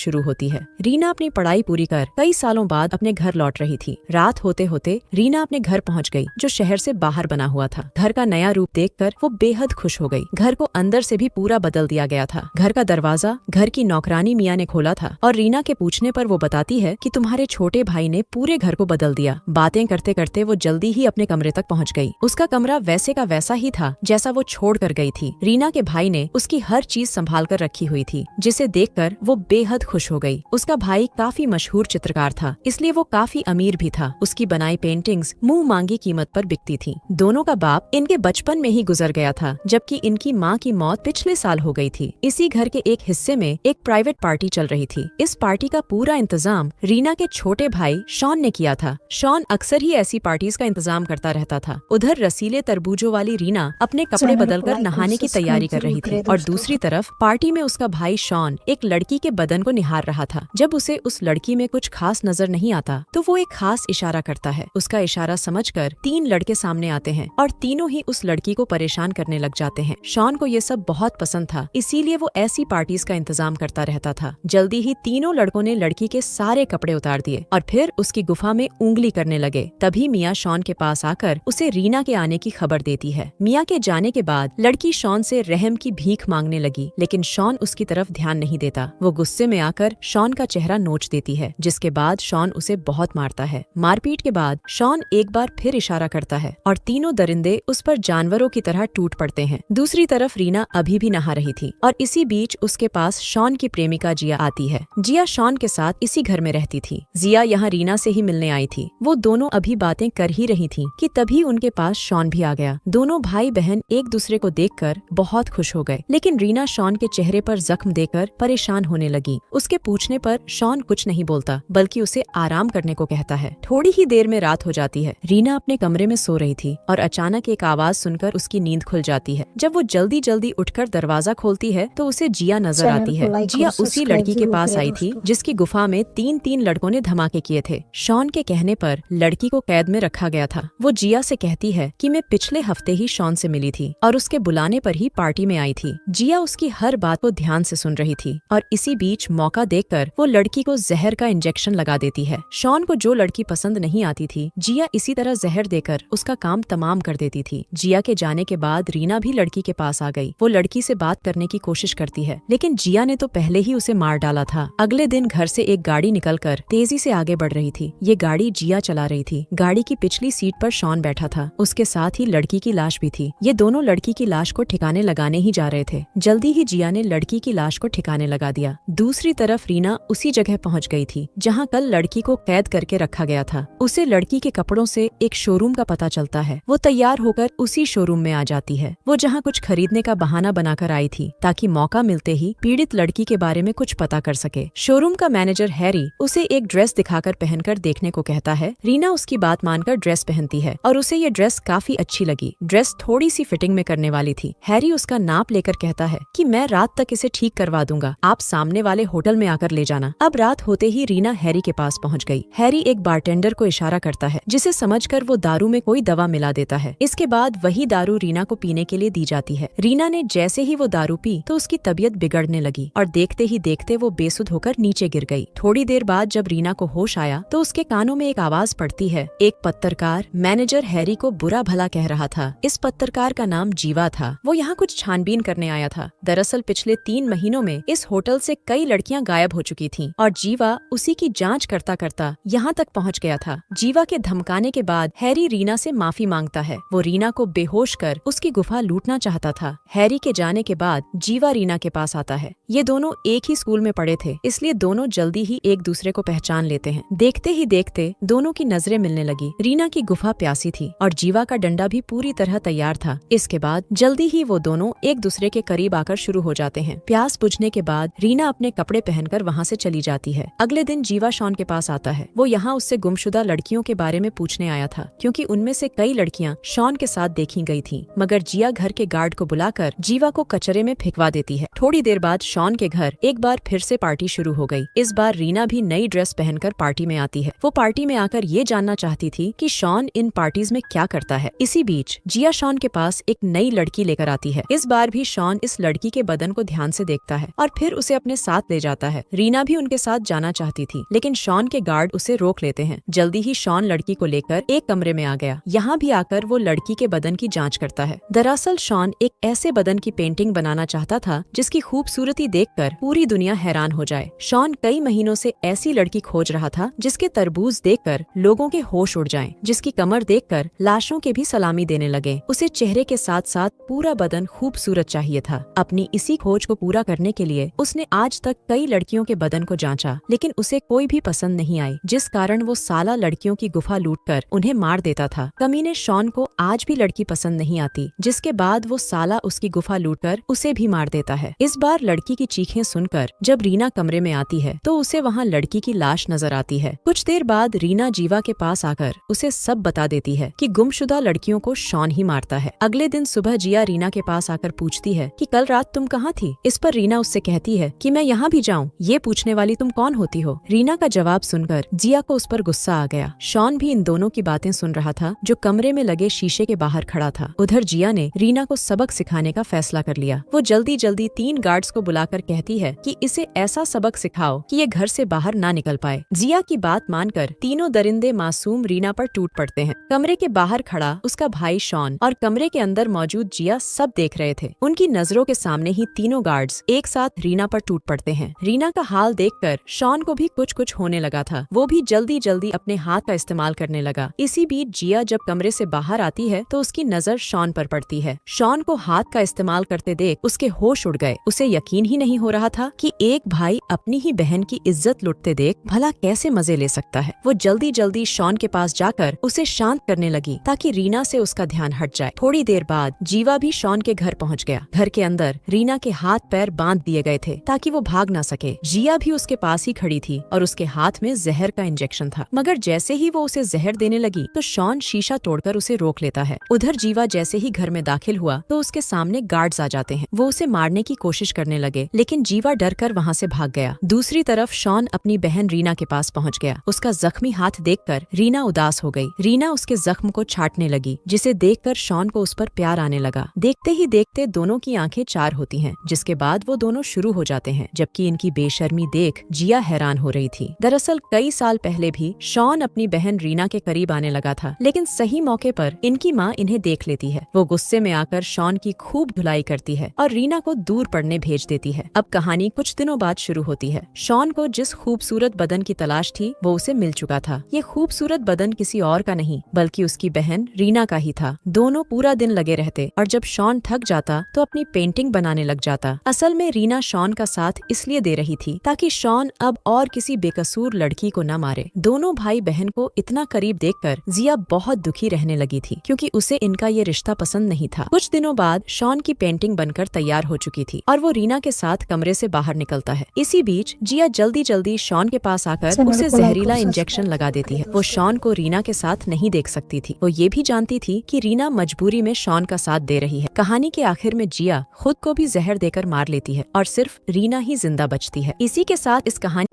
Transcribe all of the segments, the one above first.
शुरू होती है। रीना अपनी पढ़ाई पूरी कर कई सालों बाद अपने घर लौट रही थी। रात होते होते रीना अपने घर पहुंच गई, जो शहर से बाहर बना हुआ था। घर का नया रूप देखकर वो बेहद खुश हो गई। घर को अंदर से भी पूरा बदल दिया गया था। घर का दरवाजा घर की नौकरानी मियाँ ने खोला था और रीना के पूछने पर वो बताती है कि तुम्हारे छोटे भाई ने पूरे घर को बदल दिया। बातें करते करते वो जल्दी ही अपने कमरे तक पहुंच गई। उसका कमरा वैसे का वैसा ही था जैसा वो छोड़ कर गई थी। रीना के भाई ने उसकी हर चीज संभाल कर रखी हुई थी, जिसे देखकर वो बेहद खुश हो गई। उसका भाई काफी मशहूर चित्रकार था, इसलिए वो काफी अमीर भी था। उसकी बनाई पेंटिंग्स मुंह मांगी कीमत पर बिकती थी। दोनों का बाप इनके बचपन में ही गुजर गया था, जबकि इनकी माँ की मौत पिछले साल हो गई थी। इसी घर के एक हिस्से में एक प्राइवेट पार्टी चल रही थी। इस पार्टी का पूरा इंतजाम रीना के छोटे भाई शॉन ने किया था। शॉन अक्सर ही ऐसी पार्टीज का इंतजाम करता रहता था। उधर रसीले तरबूजों वाली रीना अपने कपड़े बदलकर नहाने की तैयारी कर रही थी और दूसरी तरफ पार्टी में उसका भाई शॉन एक लड़की के बदन को निहार रहा था। जब उसे उस लड़की में कुछ खास नजर नहीं आता तो वो एक खास इशारा करता है। उसका इशारा समझकर 3 लड़के सामने आते हैं और तीनों ही उस लड़की को परेशान करने लग जाते हैं। शॉन को ये सब बहुत पसंद था, इसीलिए वो ऐसी पार्टीज का इंतजाम करता रहता था। जल्दी ही तीनों लड़कों ने लड़की के सारे कपड़े उतार दिए और फिर उसकी गुफा में उंगली करने लगे। तभी मियाँ शॉन के पास आकर उसे रीना के आने की खबर देती है। मियाँ के जाने के बाद लड़की शॉन से रहम की भीख मांगने लगी, लेकिन शॉन उसकी तरफ ध्यान नहीं देता। वो गुस्से में आकर शॉन का चेहरा नोच देती है, जिसके बाद शॉन उसे बहुत मारता है। मारपीट के बाद शॉन एक बार फिर इशारा करता है और तीनों दरिंदे उस पर जानवरों की तरह टूट पड़ते हैं। दूसरी तरफ रीना अभी भी नहा रही थी और इसी बीच उसके पास शॉन की प्रेमिका जिया आती है। जिया शॉन के साथ इसी घर में रहती थी। जिया यहाँ रीना से ही मिलने आई थी। वो दोनों अभी बातें कर ही रही थी कि तभी उनके पास शॉन भी आ गया। दोनों भाई बहन एक दूसरे को देखकर बहुत खुश हो गए, लेकिन रीना शॉन के चेहरे पर जख्म देकर परेशान होने लगी। उसके पूछने पर शॉन कुछ नहीं बोलता, बल्कि उसे आराम करने को कहता है। थोड़ी ही देर में रात हो जाती है। रीना अपने कमरे में सो रही थी और अचानक एक आवाज सुनकर उसकी नींद खुल जाती है। जब वो जल्दी जल्दी उठकर दरवाजा खोलती है तो उसे जिया नजर आती है। जिया उसी लड़की के पास आई थी जिसकी गुफा में 3 लड़कों ने धमाके किए थे। शॉन के कहने पर लड़की को कैद में रखा गया था। वो जिया से कहती है कि मैं पिछले हफ्ते ही शॉन से मिली थी और उसके बुलाने पर ही पार्टी में आई थी। जिया उसकी हर बात को ध्यान से सुन रही थी और इसी बीच मौका देखकर वो लड़की को जहर का इंजेक्शन लगा देती है। शॉन को जो लड़की पसंद नहीं आती थी, जिया इसी तरह जहर देकर उसका काम तमाम कर देती थी। जिया के जाने के बाद रीना भी लड़की के पास आ गई। वो लड़की से बात करने की कोशिश करती है, लेकिन जिया ने तो पहले ही उसे मार डाला था। अगले दिन घर से एक गाड़ी निकलकर तेजी से आगे बढ़ रही थी। ये गाड़ी जिया चला रही थी। गाड़ी की पिछली सीट पर शॉन बैठा था। उसके साथ ही लड़की की लाश भी थी। ये दोनों लड़की की लाश को ठिकाने लगाने ही जा रहे थे। जल्दी ही जिया ने लड़की की लाश को ठिकाने लगा दिया। दूसरी तरफ रीना उसी जगह पहुंच गई थी जहां कल लड़की को कैद करके रखा गया था। उसे लड़की के कपड़ों से एक शोरूम का पता चलता है। वो तैयार होकर उसी शोरूम में आ जाती है। वो जहां कुछ खरीदने का बहाना बनाकर आई थी, ताकि मौका मिलते ही पीड़ित लड़की के बारे में कुछ पता कर सके। शोरूम का मैनेजर हैरी उसे एक ड्रेस दिखाकर पहनकर देखने को कहता है। रीना उसकी बात मानकर ड्रेस पहनती है और उसे ये ड्रेस काफी अच्छी लगी। ड्रेस थोड़ी सी फिटिंग में करने वाली थी। हैरी उसका नाप लेकर कहता है कि मैं रात तक इसे ठीक करवा दूंगा, आप सामने वाले होटल में आकर ले जाना। अब रात होते ही रीना हैरी के पास पहुंच गई। हैरी एक बारटेंडर को इशारा करता है, जिसे समझकर वो दारू में कोई दवा मिला देता है। इसके बाद वही दारू रीना को पीने के लिए दी जाती है। रीना ने जैसे ही वो दारू पी तो उसकी तबीयत बिगड़ने लगी और देखते ही देखते वो बेसुध होकर नीचे गिर गई। थोड़ी देर बाद जब रीना को होश आया तो उसके कानों में एक आवाज पड़ती है। एक पत्रकार मैनेजर हैरी को बुरा भला कह रहा था। इस पत्रकार का नाम जीवा था। वो यहाँ कुछ छानबीन करने आया था। दरअसल पिछले 3 महीनों में इस होटल से कई लड़कियां गायब हो चुकी थीं और जीवा उसी की जांच करता करता यहाँ तक पहुँच गया था। जीवा के धमकाने के बाद हैरी रीना से माफी मांगता है। वो रीना को बेहोश कर उसकी गुफा लूटना चाहता था। हैरी के जाने के बाद जीवा रीना के पास आता है। ये दोनों एक ही स्कूल में पढ़े थे, इसलिए दोनों जल्दी ही एक दूसरे को पहचान लेते हैं। देखते ही देखते दोनों की नजरें मिलने लगी। रीना की गुफा प्यासी थी और जीवा का डंडा भी पूरी तरह तैयार था। इसके बाद जल्दी ही वो दोनों एक दूसरे के करीब आकर शुरू हो जाते हैं। प्यास बुझने के बाद रीना अपने कपड़े पहनकर वहाँ से चली जाती है। अगले दिन जीवा शॉन के पास आता है। वो यहाँ उससे गुमशुदा लड़कियों के बारे में पूछने आया था, क्योंकि उनमें से कई लड़कियाँ शॉन के साथ देखी गई थी। मगर जिया घर के गार्ड को बुलाकर जीवा को कचरे में फेंकवा देती है। थोड़ी देर बाद शॉन के घर एक बार फिर से पार्टी शुरू हो गई। इस बार रीना भी नई ड्रेस पहनकर पार्टी में आती है। वो पार्टी में आकर ये जानना चाहती थी कि शॉन इन पार्टीज में क्या करता है। इसी बीच जिया शॉन के पास एक नई लड़की लेकर आती है। इस बार भी शॉन इस लड़की के बदन को ध्यान से देखता है और फिर उसे अपने साथ ले जाता है। रीना भी उनके साथ जाना चाहती थी, लेकिन शॉन के गार्ड उसे रोक लेते हैं। जल्दी ही शॉन लड़की को लेकर एक कमरे में आ गया। यहाँ भी आकर वो लड़की के बदन की जांच करता है। दरअसल शॉन एक ऐसे बदन की पेंटिंग बनाना चाहता था जिसकी खूबसूरती देखकर पूरी दुनिया हैरान हो जाए। शॉन कई महीनों से ऐसी लड़की खोज रहा था जिसके तरबूज देखकर लोगों के होश उड़ जाएं, जिसकी कमर देखकर लाशों के भी सलामी देने लगे। उसे चेहरे के साथ साथ पूरा बदन खूबसूरत चाहिए था। अपनी इसी खोज को पूरा करने के लिए उसने आज तक कई लड़कियों के बदन को जांचा, लेकिन उसे कोई भी पसंद नहीं आई, जिस कारण वो साला लड़कियों की गुफा लूटकर उन्हें मार देता था। कमीने शॉन को आज भी लड़की पसंद नहीं आती, जिसके बाद वो साला उसकी गुफा लूटकर उसे भी मार देता है। इस बार लड़की की चीखें सुनकर जब रीना कमरे में आती है तो उसे वहाँ लड़की की लाश नजर आती है। कुछ देर बाद रीना जीवा के पास आकर उसे सब बता देती है कि गुमशुदा लड़कियों को शॉन ही मारता है। अगले दिन सुबह जिया रीना के पास आकर पूछती है कि कल रात तुम कहाँ थी। इस पर रीना उससे कहती है कि मैं यहाँ भी जाऊँ, ये पूछने वाली तुम कौन होती हो। रीना का जवाब सुनकर जिया को उस पर गुस्सा आ गया। शॉन भी इन दोनों की बातें सुन रहा था, जो कमरे में लगे शीशे के बाहर खड़ा था। उधर जिया ने रीना को सबक सिखाने का फैसला कर लिया। वो जल्दी जल्दी 3 गार्ड्स को बुलाकर कहती है कि इसे ऐसा सबक सिखाओ कि ये घर से बाहर ना निकल पाए। जिया की बात मानकर तीनों दरिंदे मासूम रीना पर टूट पड़ते हैं। कमरे के बाहर खड़ा उसका भाई शॉन और कमरे के अंदर मौजूद जिया सब देख रहे थे। उनकी नजरों के सामने ही तीनों गार्ड्स एक साथ रीना पर टूट पड़ते हैं। रीना का हाल देखकर शॉन को भी कुछ कुछ होने लगा था। वो भी जल्दी जल्दी अपने हाथ का इस्तेमाल करने लगा। इसी बीच जिया जब कमरे से बाहर आती है तो उसकी नजर शॉन पर पड़ती है। शॉन को हाथ का इस्तेमाल करते देख उसके होश उड़ गए। उसे यकीन ही नहीं हो रहा था कि एक भाई अपनी ही बहन की इज्जत लुटते देख भला कैसे मजे ले सकता है। वो जल्दी जल्दी शॉन के पास जाकर उसे शांत करने लगी ताकि रीना से उसका ध्यान हट जाए। थोड़ी देर बाद जीवा भी शॉन के घर पहुंच गया। घर के अंदर रीना के हाथ पैर बांध दिए गए थे ताकि वो भाग ना सके। जिया भी उसके पास ही खड़ी थी और उसके हाथ में जहर का इंजेक्शन था, मगर जैसे ही वो उसे जहर देने लगी तो शॉन शीशा तोड़कर उसे रोक लेता है। उधर जीवा जैसे ही घर में दाखिल हुआ तो उसके सामने गार्ड्स आ जाते हैं। वो उसे मारने की कोशिश करने लगे, लेकिन जीवा डर कर वहाँ से भाग गया। दूसरी तरफ शॉन अपनी बहन रीना के पास पहुँच गया। उसका जख्मी हाथ देखकर रीना उदास हो गई। रीना उसके जख्म को छाटने लगी, जिसे देखकर शॉन को उस पर प्यार आने लगा। देखते ही देखते दोनों की आंखें चार होती हैं, जिसके बाद वो दोनों शुरू हो जाते हैं। जबकि इनकी बेशर्मी देख जिया हैरान हो रही थी। दरअसल कई साल पहले भी शॉन अपनी बहन रीना के करीब आने लगा था, लेकिन सही मौके पर इनकी माँ इन्हें देख लेती है। वो गुस्से में आकर शॉन की खूब धुलाई करती है और रीना को दूर पड़ने भेज देती है। अब कहानी कुछ दिनों बाद शुरू होती है। शॉन को जिस खूबसूरत बदन की तलाश थी वो उसे मिल चुका था। ये खूबसूरत बदन किसी और का नहीं बल्कि उसकी बहन रीना का ही था। दोनों पूरा दिन लगे रहते और जब शॉन थक जाता तो अपनी पेंटिंग बनाने लग जाता। असल में रीना शॉन का साथ इसलिए दे रही थी ताकि शॉन अब और किसी बेकसूर लड़की को न मारे। दोनों भाई बहन को इतना करीब देखकर जिया बहुत दुखी रहने लगी थी, क्योंकि उसे इनका ये रिश्ता पसंद नहीं था। कुछ दिनों बाद शॉन की पेंटिंग बनकर तैयार हो चुकी थी और वो रीना के साथ कमरे से बाहर निकलता है। इसी बीच जिया जल्दी जल्दी शॉन के पास आकर उसे जहरीला इंजेक्शन लगा देती है। वो शॉन को रीना के साथ नहीं देख सकती थी। वो ये भी जानती थी कि रीना मजबूरी में शॉन का साथ दे रही है। कहानी के आखिर में जिया खुद को भी जहर देकर मार लेती है और सिर्फ रीना ही जिंदा बचती है। इसी के साथ इस कहानी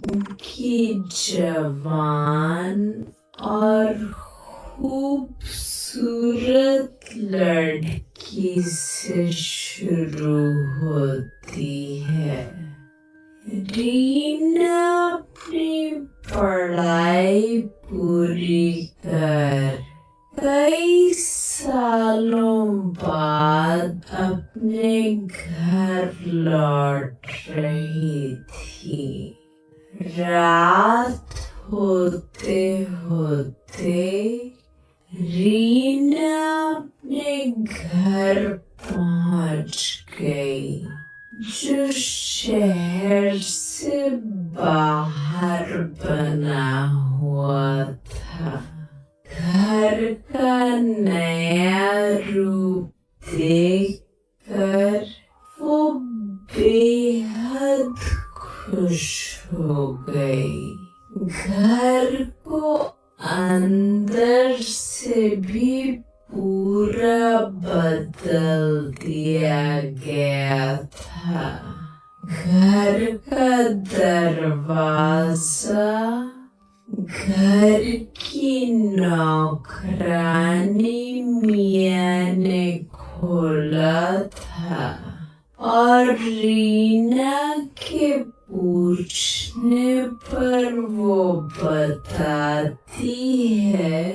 की जवान और खूबसूरत लड़की से शुरू होती है। रीना अपनी पढ़ाई पूरी कर कई सालों बाद अपने घर लौट रही थी। रात होते होते रीना अपने घर पहुंच गई, जो शहर से बाहर बना हुआ था। घर का नया रूप देखकर वो बेहद खुश हो गई। घर को अंदर से भी पूरा बदल दिया गया था। घर का दरवाजा घर की नौकरानी मियाँ ने खोला था और रीना के पूछने पर वो बताती है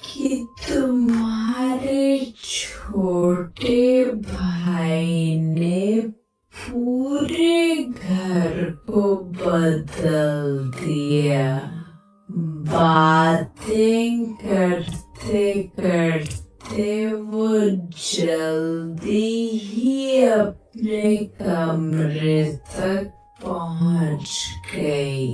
कि तुम्हारे छोटे भाई ने पूरे घर को बदल दिया। बातें करते करते वो जल्दी ही अपने कमरे तक पहुंच गई।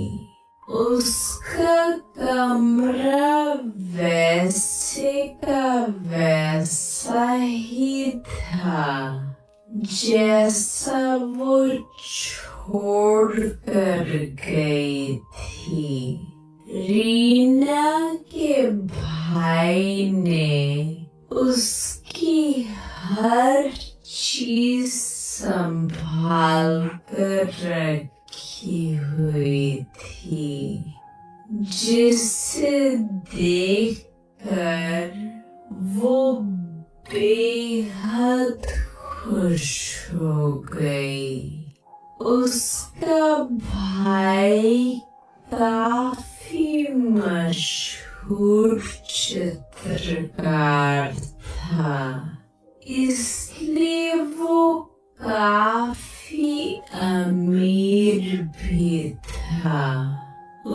उसका कमरा वैसे का वैसा ही था जैसा वो छोड़ कर गई थी। रीना के भाई ने उसकी हर चीज संभाल कर रखी हुई थी, जिसे देखकर वो बेहद खुश हो गई। उसका भाई काफी मशहूर चित्रकार था, इसलिए वो काफी अमीर भी था।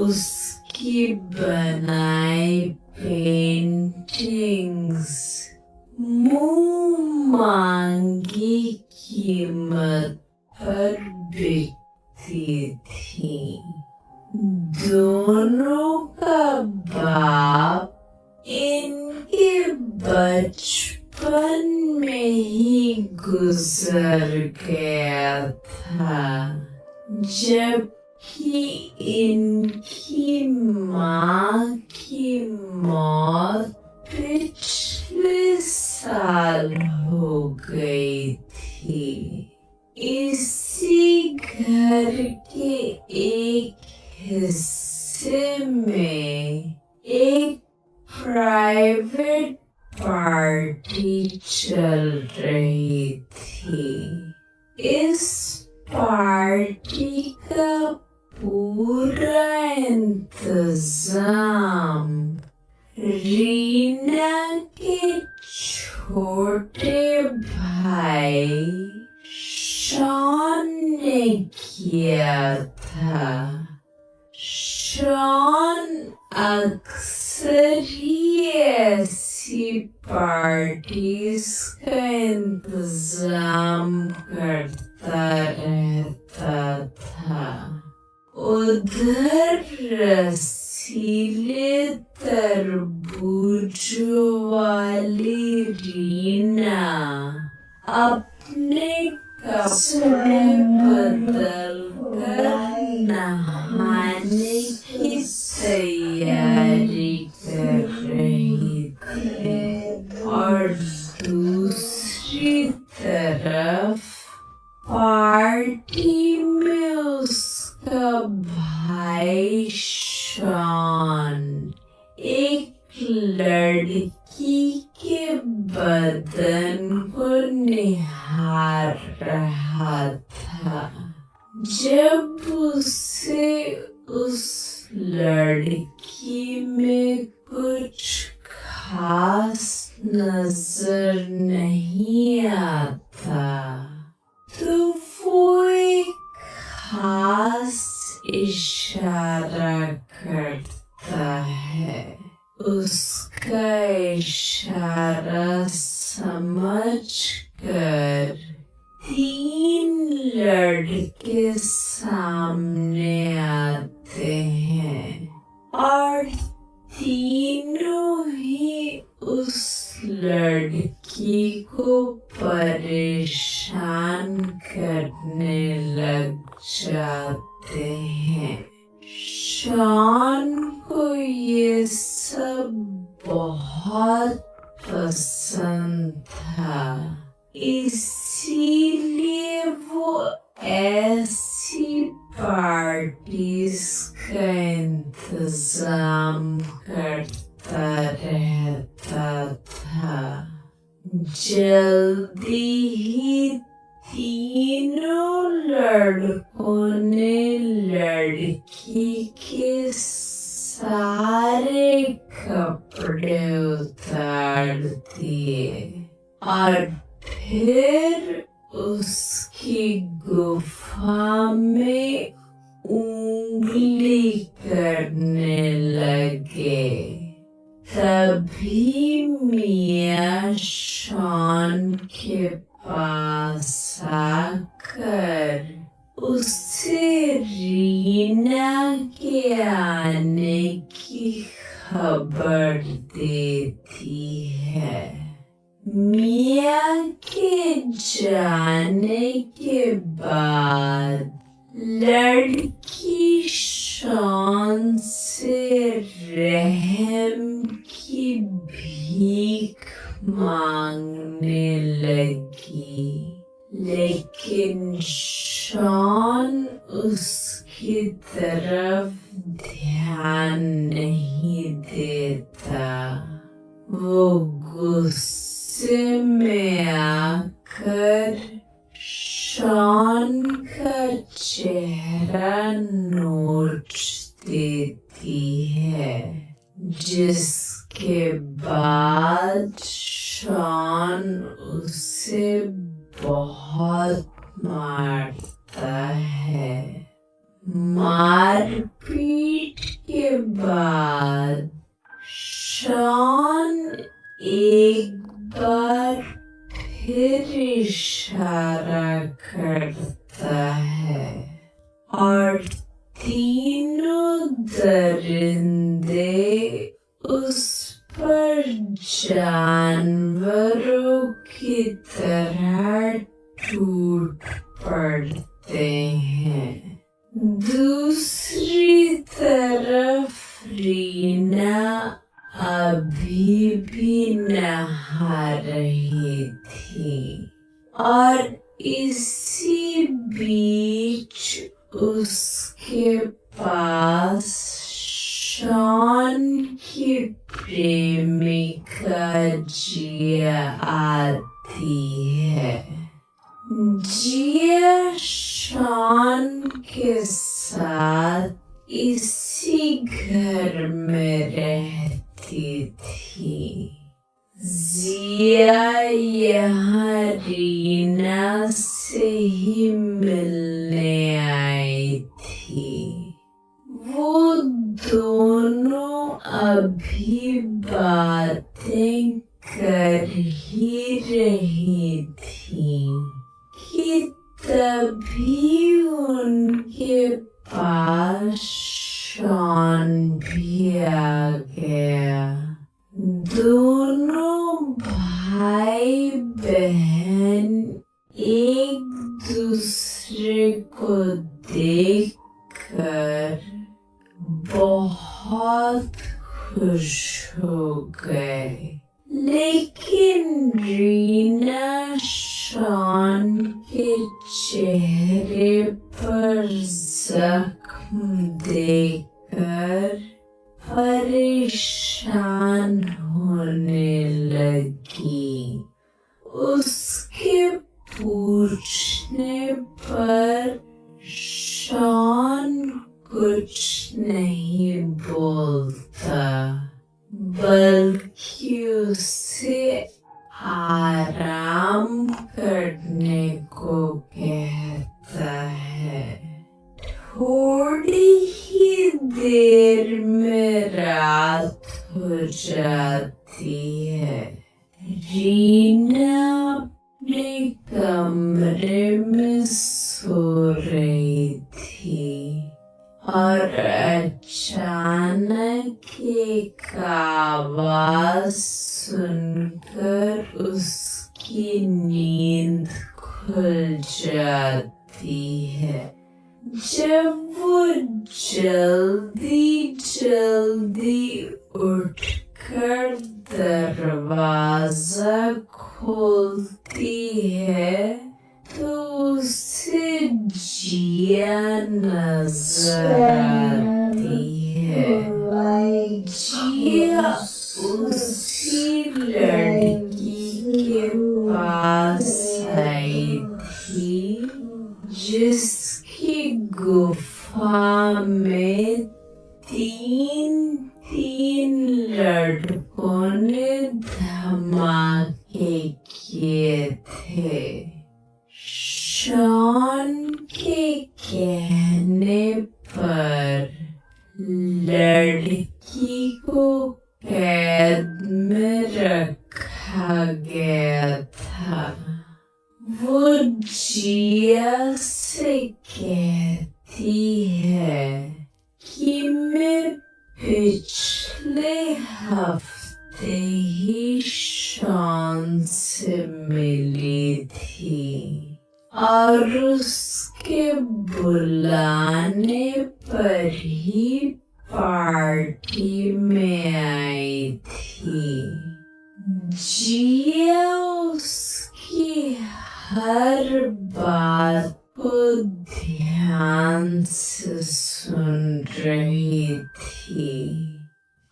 उसकी बनाई पेंटिंग्स मुंह मांगी कीमत पर बिकती थी। दोनों का बाप इनके बचपन में ही गुजर गया था, जबकि इनकी माँ की मौत पिछले साल हो गई थी। इसी घर के एक हिस्से में एक प्राइवेट पार्टी चल रही थी। इस पार्टी का पूरा इंतजाम रीना के छोटे भाई शॉन ने किया था। शॉन अक्सर ही ऐसी पार्टीज का इंतजाम करता रहता था। उधर रसीले तरबूजों वाली रीना अपने कपड़े बदल कर नहाने की तैयारी कर रही थी और दूसरी तरफ पार्टी में उसका भाई शॉन एक लड़की के बदन को निहार रहा था। जब उसे उस लड़की में कुछ खास नजर नहीं आता, तो वो एक खास इशारा करता है। उसका इशारा समझकर 3 लड़के सामने आते हैं और तीनों ही उस लड़की को परेशान करने लग जाते हैं। शॉन को ये सब बहुत पसंद था, इसीलिए वो ऐसी पार्टीज का इंतजाम करता रहता था। जल्दी ही तीनों लड़कों ने लड़की के सारे कपड़े उतार दिए और फिर उसकी गुफा में उंगली करने लगे। तभी मियाँ शॉन के पास आकर उसे रीना के आने की खबर देती है। मियाँ के जाने के बाद लड़की शॉन से रहम की भीख मांगने लगी, लेकिन शॉन उसकी तरफ ध्यान नहीं देता। वो गुस्से में आकर शॉन का चेहरा नोच देती है, जिसके बाद शॉन उसे बहुत मारता है। मारपीट के बाद शॉन एक बार फिर इशारा करता है और तीनों दरिंदे उस पर जानवरों की तरह टूट पड़ते हैं। दूसरी तरफ रीना अभी भी नहा रही थी और इसी बीच उसके पास शॉन की प्रेमिका जिया आती है। जिया शॉन के साथ इसी घर में रहती थी। जिया यहाँ रीना से ही मिलने आई थी। वो दोनों अभी बातें कर ही रही थी कि तभी उनके पास शॉन भी आ गया। दोनों भाई बहन एक दूसरे को देखकर बहुत खुश हो गए, लेकिन रीना शॉन के चेहरे पर जख्म देखकर परेशान होने लगी। उसके पूछने पर शॉन कुछ नहीं बोलता, बल्कि उसे आराम करने को कहता है। थोड़ी ही देर में रात हो जाती है। रीना अपने कमरे में सो रही थी और अचानक एक आवाज सुनकर उसकी नींद खुल जाती है। जब वो जल्दी जल्दी उठकर दरवाजा खोलती है तो उसे जिया नजर आती है। जिया उसी लड़की के पास आई थी तीन तीन लड़कों ने धमाके किए थे। शॉन के कहने पर लड़की को कैद में रखा गया था। वो जिया से कहती है कि मैं पिछले हफ्ते ही शॉन से मिली थी और उसके बुलाने पर ही पार्टी में आई थी। जिया उसकी हर बात को ध्यान से सुन रही थी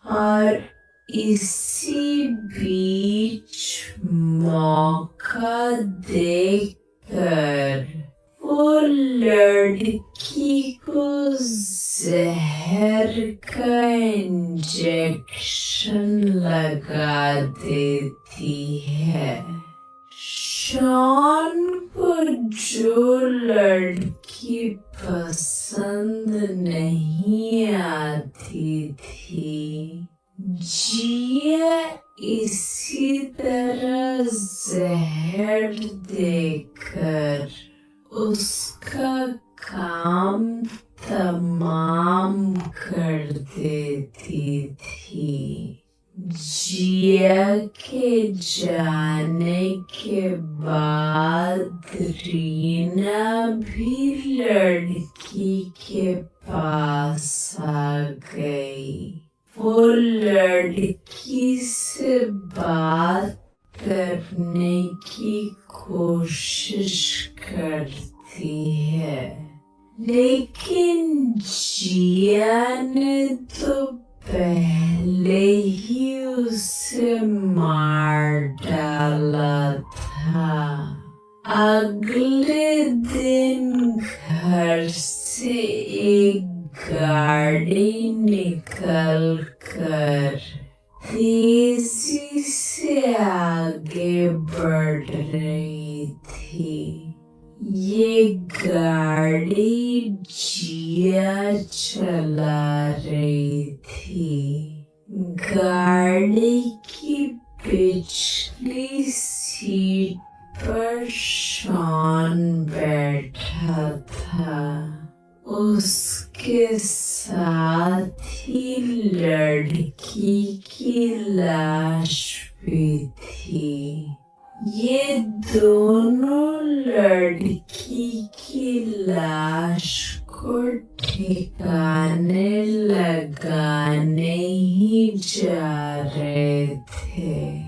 और इसी बीच मौका देखकर वो लड़की को जहर का इंजेक्शन लगा देती है। शॉन को जो लड़की पसंद नहीं आती थी, जिया इसी तरह जहर देकर उसका काम तमाम कर देती थी। जिया के जाने के बाद रीना भी लड़की के पास आ गई। वो लड़की से बात करने की कोशिश करती है, लेकिन जिया ने तो पहले ही उसे मार डाला था। अगले दिन घर से एक गाड़ी निकल कर तेजी से आगे बढ़ रही थी। ये गाड़ी जिया चला रही थी। गाड़ी की पिछली सीट पर शॉन बैठा था। उसके साथ ही लड़की की लाश भी थी। ये दोनों लड़की की लाश को ठिकाने लगाने ही जा रहे थे।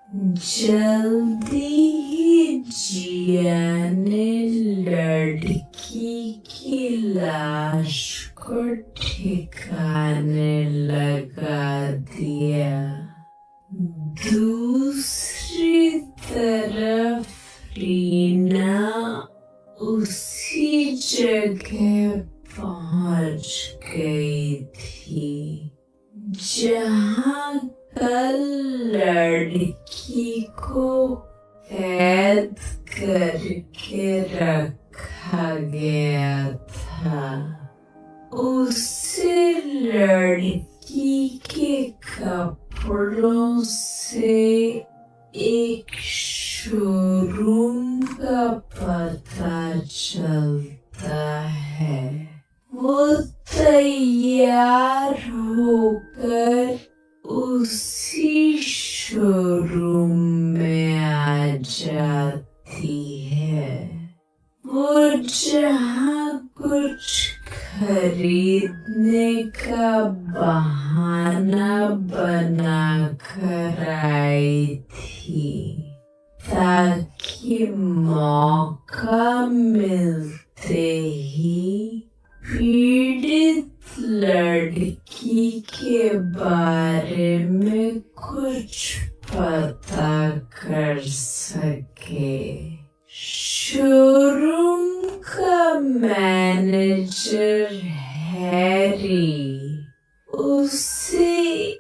जल्दी ही जिया ने लड़की की लाश को ठिकाने लगा दिया। दूसरी तरफ रीना उसी जगह पहुंच गई थी जहां कल लड़की को कैद करके रखा गया था। उसे लड़की के कपड़ों से एक शोरूम का पता चलता है। वो तैयार होकर उसी शोरूम में आ जाती है। वो जहाँ कुछ खरीदने का बहाना बना कर आई थी ताकि मौका मिलते ही पीड़ित लड़की के बारे में कुछ पता कर सके। शोरूम का मैनेजर हैरी उसे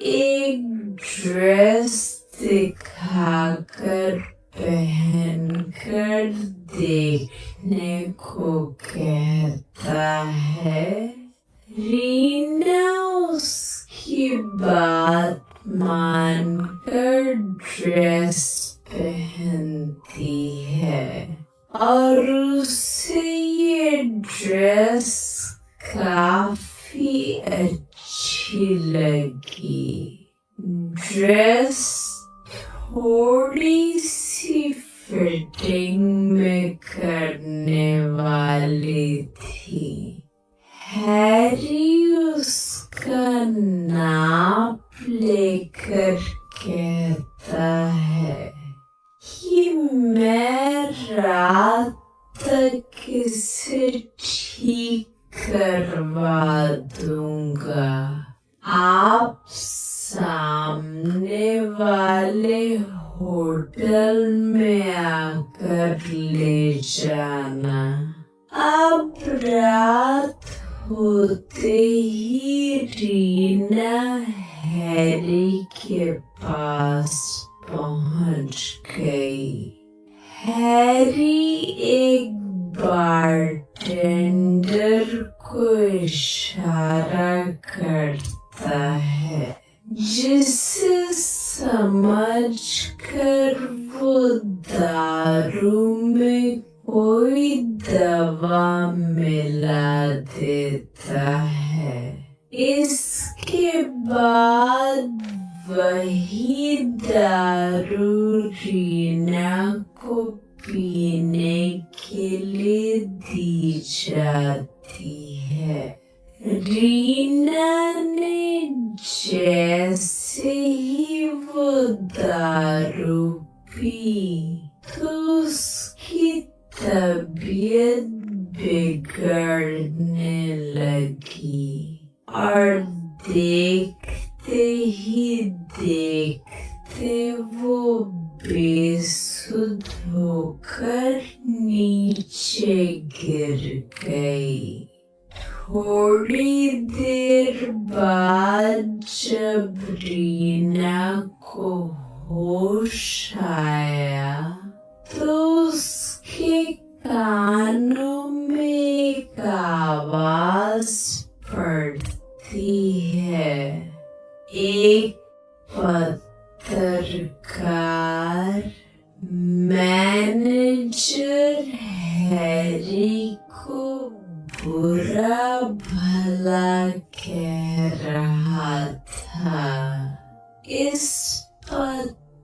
एक ड्रेस दिखाकर पहनकर देखने को कहता है। रीना उसकी बात मानकर ड्रेस पहनती है और उसे ये ड्रेस काफी अच्छी लगी। ड्रेस थोड़ी सी फिटिंग में करने वाली थी। हैरी उसका नाप लेकर कहता है कि मैं रात तक इसे ठीक करवा दूंगा। आप सामने वाले होटल में आकर ले जाना। अब रात होते ही रीना हैरी के पास पहुंच गई। हैरी एक बारटेंडर को इशारा करता है जिसे समझकर वो दारू में कोई दवा मिला देता है। इसके बाद वही दारू रीना को पीने के लिए दी जाती है। रीना ने जैसे ही वो दारू पी तो उसकी तबीयत बिगड़ने लगी और देखते ही देखते वो बेसुध होकर नीचे गिर गई। थोड़ी देर बाद जब रीना को होश आया तो उसके कानों में एक आवाज पड़ती है। एक पत्रकार मैनेजर हैरी को बुरा भला कह रहा था। इस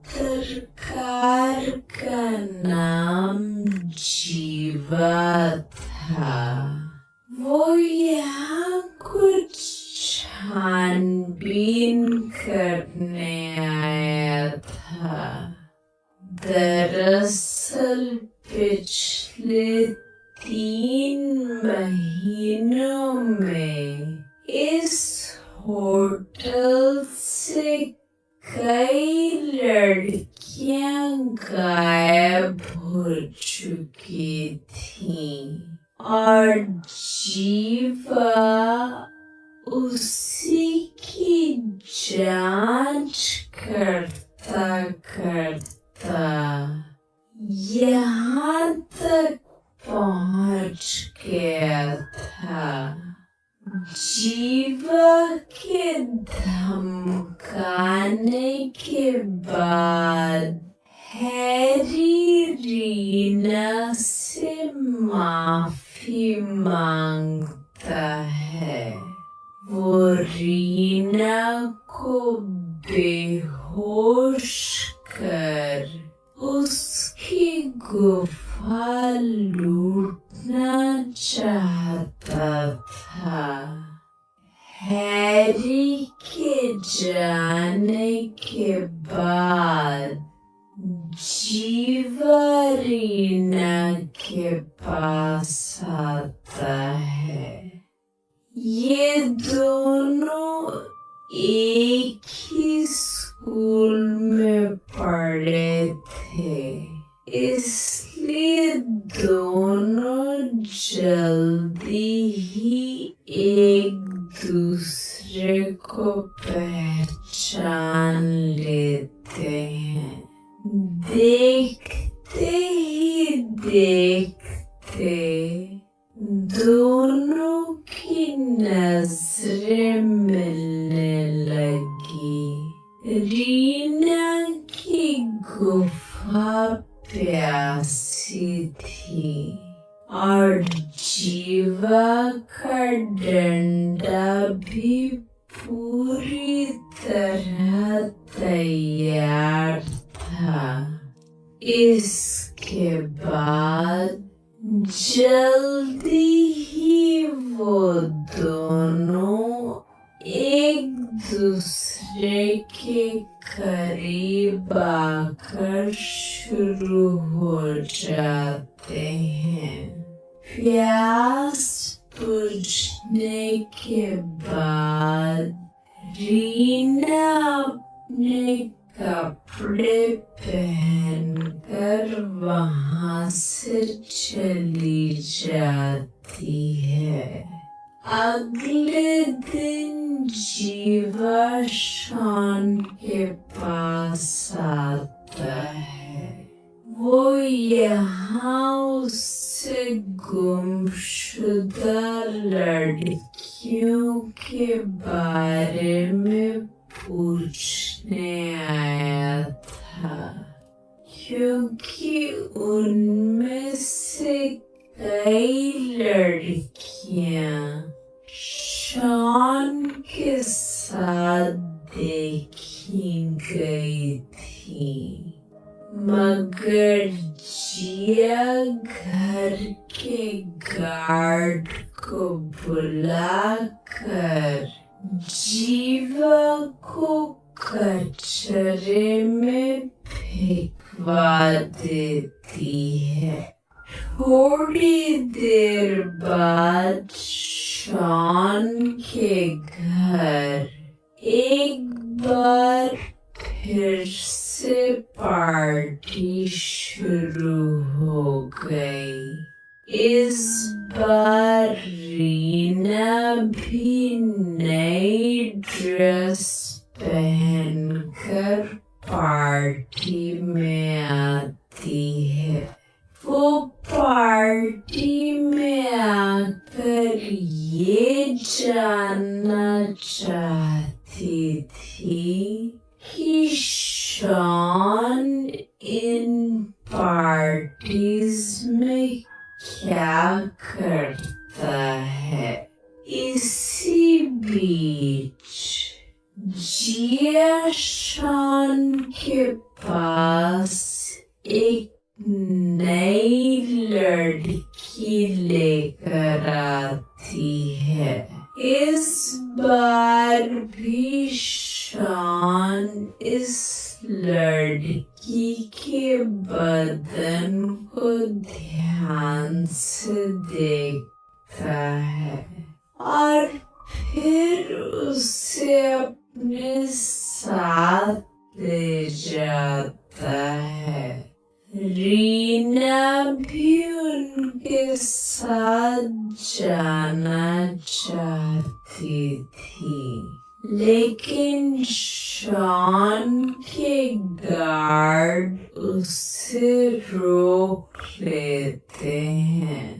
पत्रकार का नाम जीवा था। वो यहाँ कुछ छानबीन करने आया था। दरअसल पिछले 3 महीनों में इस होटल से कई लड़कियां गायब हो चुकी थीं और जीवा उसी की जांच करता करता यहाँ तक पहुंच गया था। जीवा के धमकाने के बाद हैरी रीना से माफी मांगता है। वो रीना को बेहोश कर उसकी गुफा लूटना चाहता था। हैरी के जाने के बाद जीवा रीना के पास आता है। ये दोनों एक ही स्कूल में पढ़े थे, इसलिए दोनों जल्दी ही एक दूसरे को पहचान लेते हैं। देखते ही देखते दोनों की नजरें मिलने लगी। रीना की गुफा प्यासी थी और जीवा का डंडा भी पूरी तरह तैयार था। इसके बाद जल्दी ही वो दोनों एक दूसरे के करीब आकर शुरू हो जाते हैं। प्यास बुझने के बाद रीना अपने कपड़े पहनकर वहां से चली जाती है। अगले दिन जीवा शॉन के पास आता है। वो यहाँ उससे गुमशुदा लड़कियों के बारे में पूछने आया था, क्योंकि उनमें से कई लड़कियां शॉन के साथ देखी गई थी, मगर जिया घर के गार्ड को बुलाकर जीवा को कचरे में फेंकवा देती है। थोड़ी देर बाद शॉन के घर एक बार फिर से पार्टी शुरू हो गई। इस बार रीना भी नई ड्रेस पहनकर पार्टी में आती है। वो पार्टी में आकर ये जानना चाहती थी कि शॉन इन पार्टीज में क्या करता है। इसी बीच जिया शॉन के पास एक नई लड़की लेकर आती है। इस बार भी शॉन इस लड़की के बदन को ध्यान से देखता है और फिर उसे अपने साथ ले जाता है। रीना भी उनके साथ जाना चाहती थी, लेकिन शॉन के गार्ड उसे रोक लेते हैं।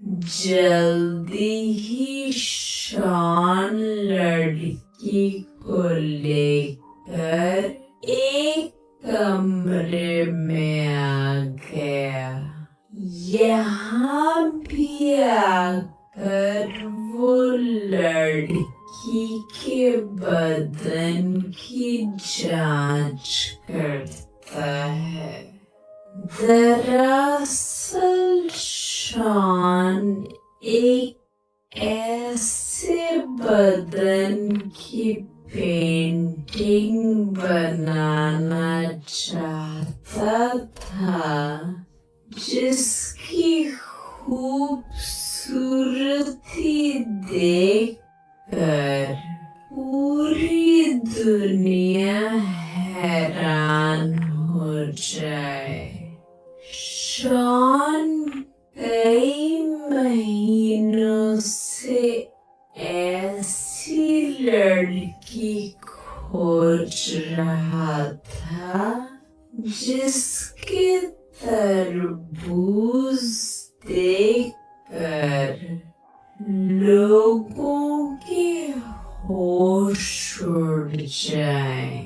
जल्दी ही शॉन लड़की को लेकर एक कमरे में आ गया। यहाँ भी आकर वो लड़की के बदन की जांच करता है। दरअसल शॉन एक ऐसे बदन की पेंटिंग बनाना चाहता था जिसकी खूबसूरती देखकर पूरी दुनिया हैरान हो जाए। शॉन कई महीनों से ऐसी लड़की की खोज रहा था जिसके तरबूज देखकर लोगों के होश उड़ जाए,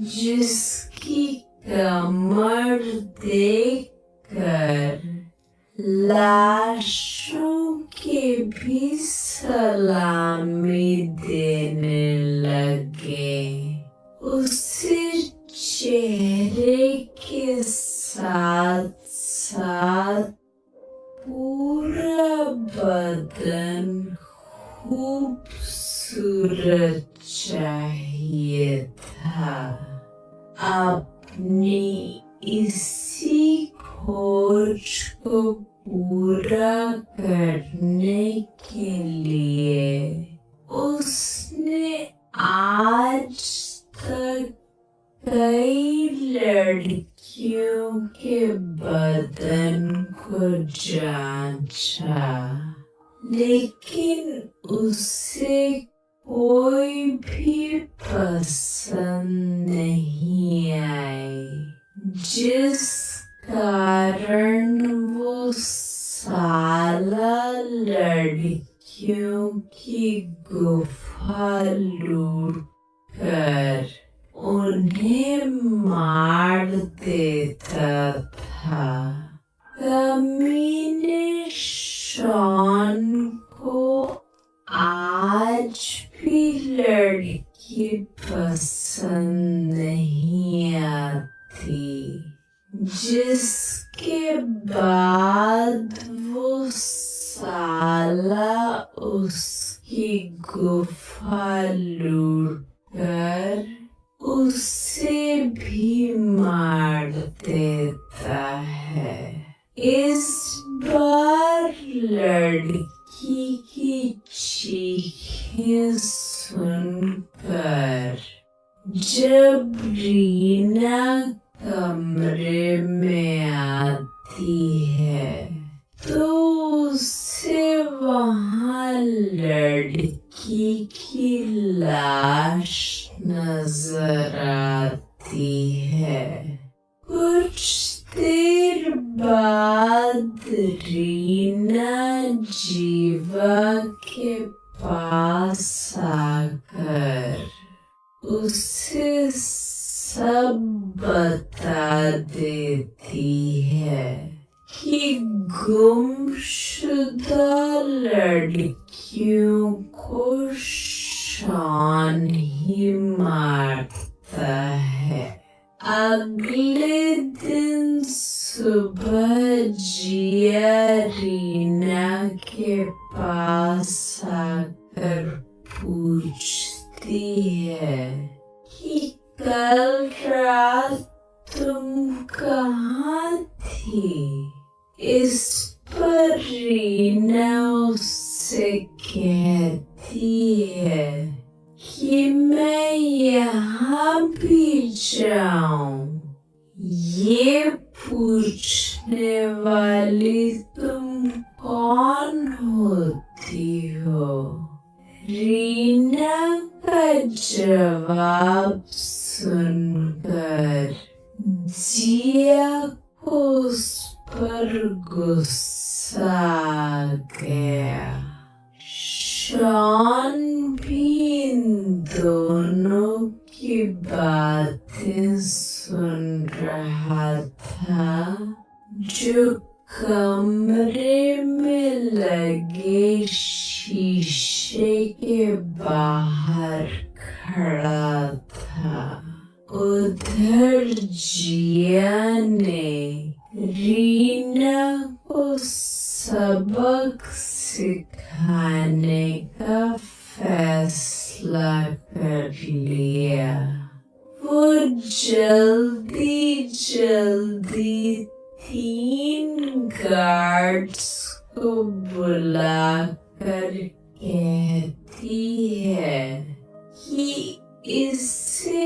जिसकी कमर देखकर लाशों के भी सलामी देने लगे। उसे चेहरे के साथ साथ पूरा बदन खूबसूरत चाहिए था। अपनी इसी खोज को पूरा करने के लिए उसने आज तक कई लड़कियों के बदन को जांचा, लेकिन उसे कोई भी पसंद नहीं आई, जिस कारण वो साला लड़कियों की गुफा लूट कर उन्हें मार देता था। कमीने शॉन को आज भी लड़की पसंद नहीं आती, जिसके बाद वो साला उसकी गुफा लूट कर उसे भी मार देता है। इस बार लड़की की चीखें सुनकर जब रीना कमरे में आती है तो उसे वहाँ लड़की की लाश नजर आती है। कुछ देर बाद रीना जीवा के पास आकर उसे सब बता देती है कि गुमशुदा लड़कियों को शॉन ही मारता है। अगले दिन सुबह जिया रीना के पास आकर पूछती है कि कल रात तुम कहाँ थी? इस पर रीना उससे कहती है कि मैं यहाँ भी जाऊं, ये पूछने वाली तुम कौन होती हो? रीना का जवाब सुनकर जिया को उस पर गुस्सा आ गया। शॉन भी इन दोनों की बातें सुन रहा था, जो कमरे में लगे शीशे के बाहर खड़ा था। उधर जिया ने रीना को सबक सिखाने का फैसला कर लिया। वो जल्दी जल्दी 3 गार्ड्स को बुलाकर कहती है कि इसे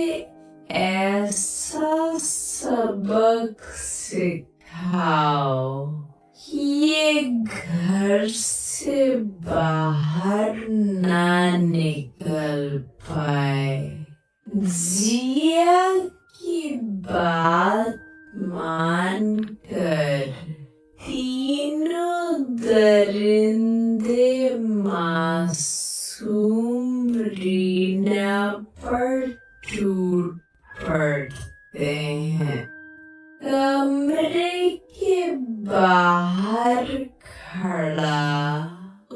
ऐसा सबक सिखाओ कि ये घर से से बाहर ना निकल पाए। जिया की बात मानकर तीनों दरिंदे मासूम रीना पर टूट पड़ते हैं। कमरे के बाहर खड़ा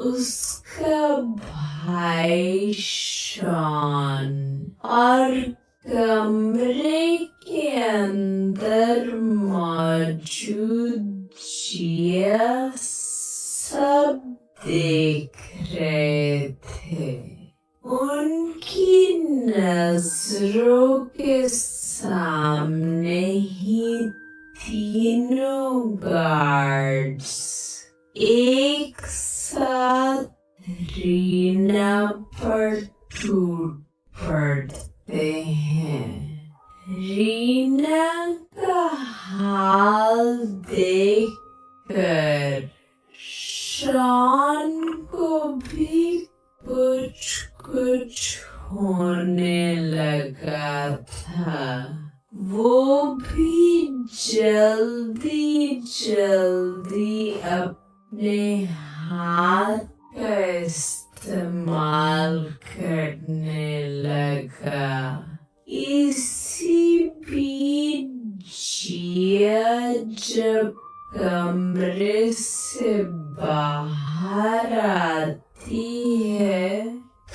उसका भाई शॉन और कमरे के अंदर मौजूद जिया सब देख रहे थे। उनकी नजरों के सामने ही तीनों गार्ड्स एक साथ रीना पर टूट पड़ते हैं। रीना का हाल देखकर शॉन को भी कुछ कुछ होने लगा था। वो भी जल्दी जल्दी अपने हाथ का इस्तेमाल करने लगा। इसी बीच जिया जब कमरे से बाहर आती है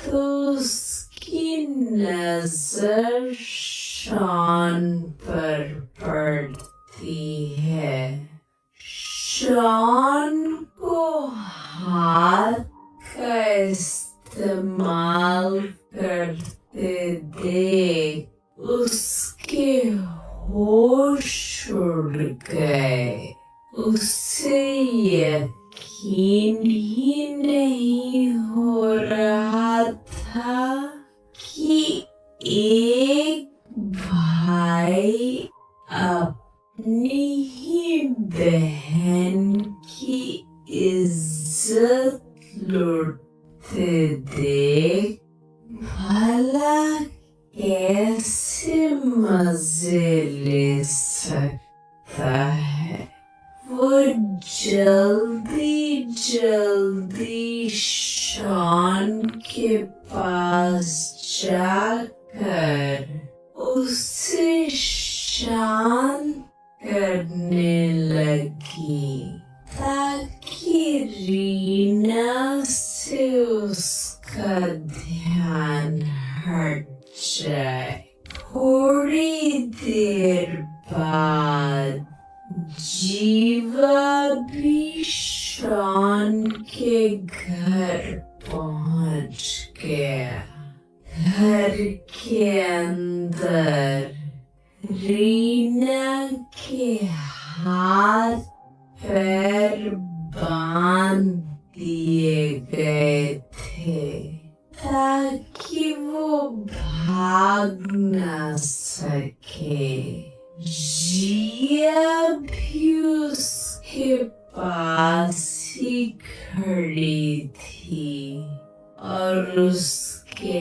तो उसकी नजर शॉन पर पड़ती है। शॉन को हाथ का इस्तेमाल करते देख उसके होश उड़ गए। उसे यकीन ही नहीं हो रहा था कि एक भाई अपनी ही बहन की इज्जत लूटते देख भला कैसे मजे ले सकता है। वो जल्दी जल्दी शॉन के पास जाकर उसे शांत करने लगी ताकि रीना से उसका ध्यान हट जाए। थोड़ी देर बाद जीवा भी शॉन के घर पहुंच गया। घर के अंदर रीना के हाथ पैर बांध दिए गए थे ताकि वो भाग न सके। जिया भी उसके पास ही खड़ी थी और उसके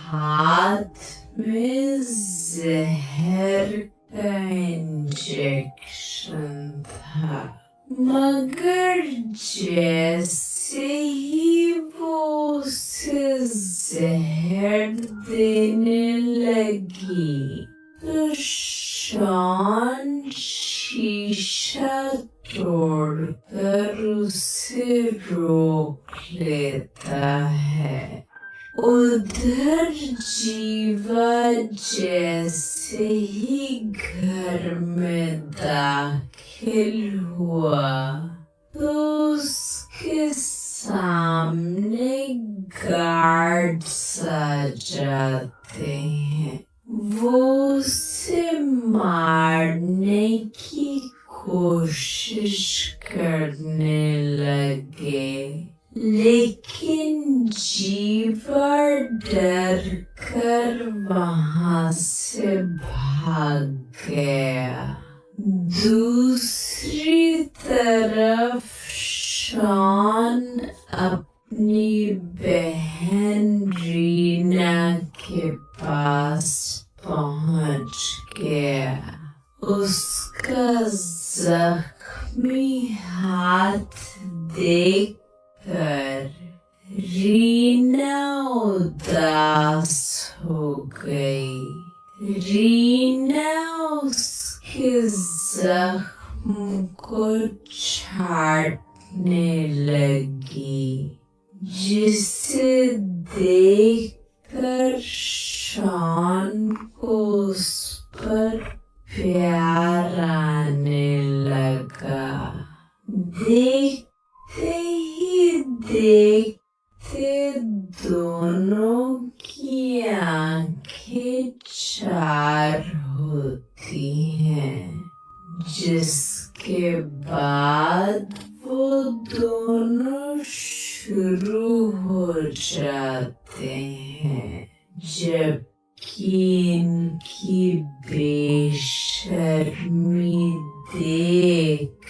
हाथ में जहर का इंजेक्शन था। मगर जैसे ही वो उसे जहर देने लगी तो शॉन शीशा तोड़कर उसे रोक लेता है। उधर जीवा जैसे ही घर में दाखिल हुआ तो उसके सामने गार्ड्स आ जाते हैं। वो उसे मारने की कोशिश करने लगे लेकिन जीवा डर कर वहां से भाग गया। दूसरी तरफ शॉन अपनी बहन रीना के पास पहुंच गया। उसका जख्मी हाथ देखकर रीना उदास हो गई। रीना उसके जख्म को छाटने लगी, जिसे देखकर शॉन को उस पर प्यार आने लगा। देखते ही देखते दोनों की आंखें चार होती हैं, जिसके बाद वो दोनों शुरू हो जाते हैं, जबकि इनकी बेशर्मी देख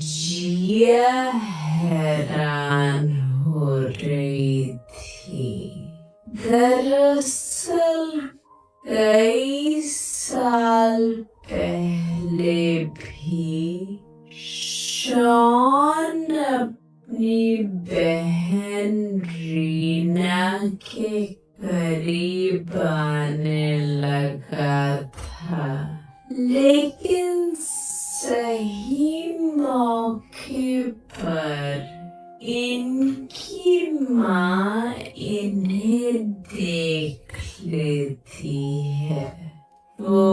जिया हैरान हो रही थी। दरअसल कई साल पहले भी शॉन अपनी बहन रीना के करीब आने लगा था, लेकिन सही मौके पर इनकी माँ इन्हें देख लेती है। वो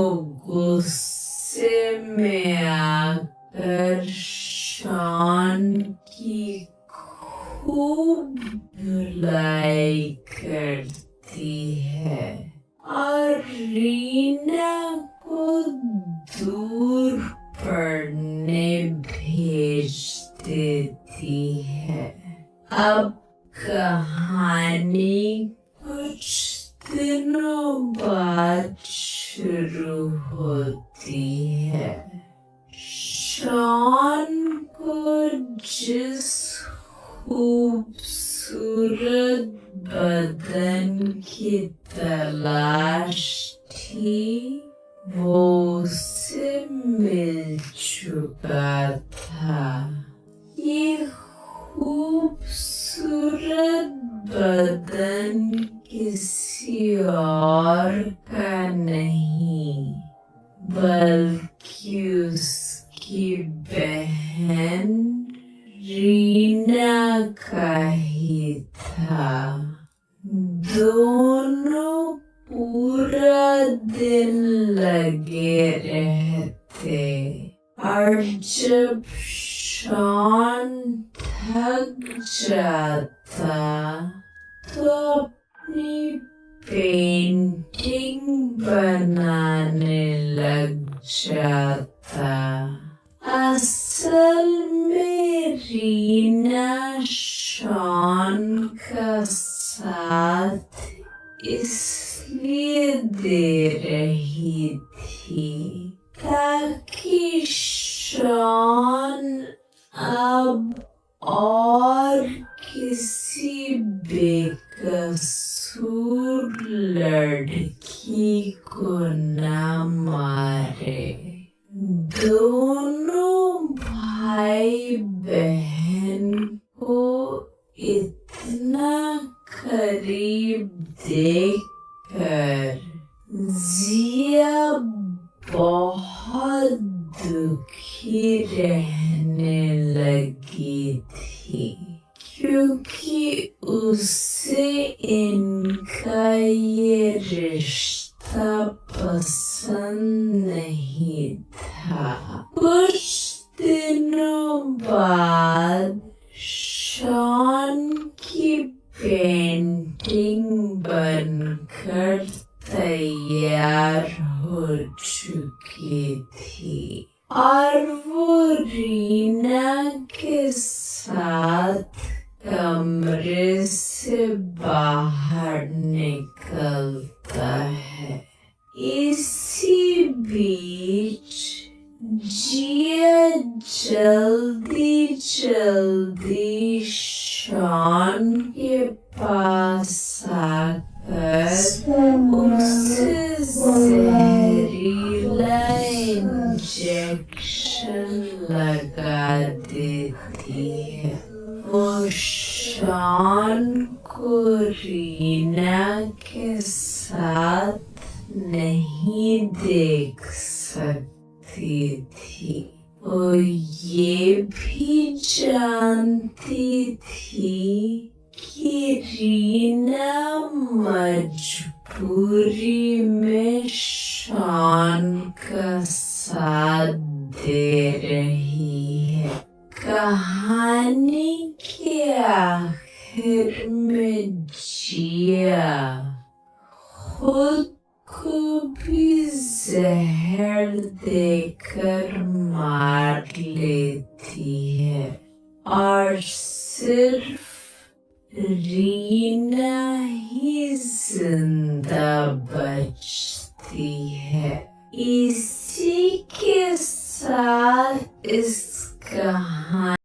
गुस्से में आकर शॉन की खूब धुलाई करती है और रीना को दूर पढ़ने भेज देती है। अब कहानी कुछ दिनों बाद शुरू होती है। शॉन को जिस खूबसूरत बदन की तलाश थी, वो उसे मिल चुका था। ये खूबसूरत बदन किसी और का नहीं, बल्कि उसकी बहन रीना का ही था। दोनों पूरा दिन लगे रहते और जब शॉन थक जाता तो अपनी पेंटिंग बनाने लग जाता। असल में रीना शॉन का साथ इसलिए दे रही थी ताकि शॉन अब और किसी बेकसूर लड़की को न मारे। दोनों भाई बहन को इतना करीब देखकर जिया बहुत दुखी रहने लगी थी, क्योंकि उसे इनका ये रिश्ता पसंद नहीं था। कुछ दिनों बाद शॉन की पेंटिंग बनकर तैयार हो चुकी थी और वो रीना के साथ कमरे से बाहर निकलता है। इसी बीच जिया जल्दी जल्दी जहरीला इंजेक्शन लगा देती है। वो शॉन को रीना के साथ नहीं देख सकती थी। वो ये भी जानती थी कि रीना मजबूरी में शॉन का साथ दे रही है। कहानी के आखिर में जिया खुद को भी जहर देकर मार लेती है और सिर्फ रीना ही जिंदा बचती है। इसी के साथ इस कहानी